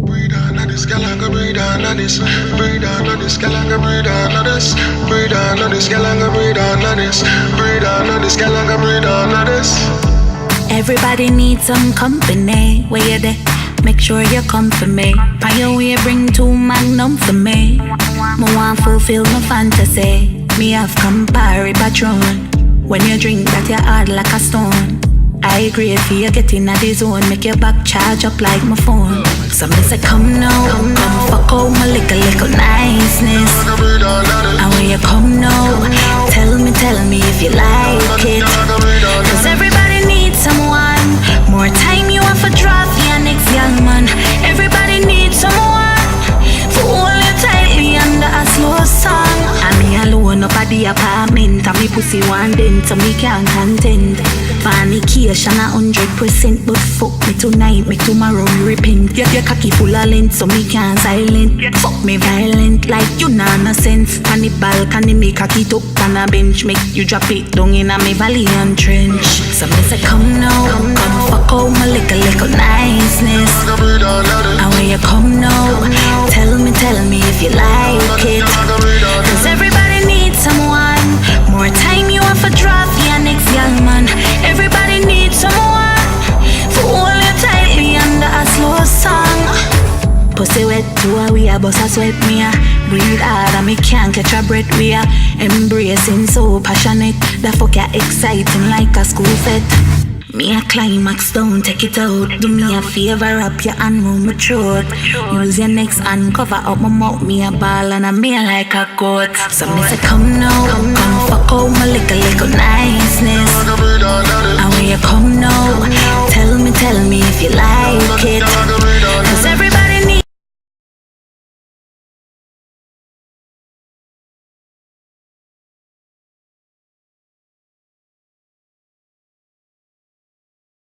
Breathe on this, girl, I go breathe on this. Breathe on this, girl, I go breathe on this. Breathe on this, girl, I go breathe on this. Breathe on this, girl, I go breathe on this. Everybody needs some company. Where you there? Make sure you come for me. On your way, bring 2 Magnum for me. Me want fulfill my fantasy. Me have Campari Patron. When you drink that, you're hard like a stone. I agree for you get in the zone. Make your back charge up like my phone. So me say come now, come fuck out my little niceness. And when you come now, tell me if you like it. Cause everybody needs someone. More time you want for draft your next young man. Everybody needs someone to hold you tightly under a slow song. And me alone up at the apartment. And me pussy one dent so me can't content. Fornication 100%, but fuck me tonight, make tomorrow me repent. Your cocky full of length, so me can't silent. Fuck me violent, like you nah no sense. On the balcony, me cocky up on a bench. Make you drop it down in a me valley and trench. So me say come now, come fuck out my little niceness. And when you come now, tell me if you like it. Cause everybody needs someone. More time you want for draft your next young man. Everybody needs someone to hold you tightly under a slow song. Pussy wet to a we a bust a sweat me a. Breathe hard and me can't catch a breath we a. Embracing so passionate. The fuck ya exciting like a school fete. Me a climax down, take it out. Do me a favor, wrap your hand round my throat. Use your next hand, cover up my mouth. Me a ball and a me like a goat. So me say come now, come fuck out my little niceness. And when you come now, tell me if you like it.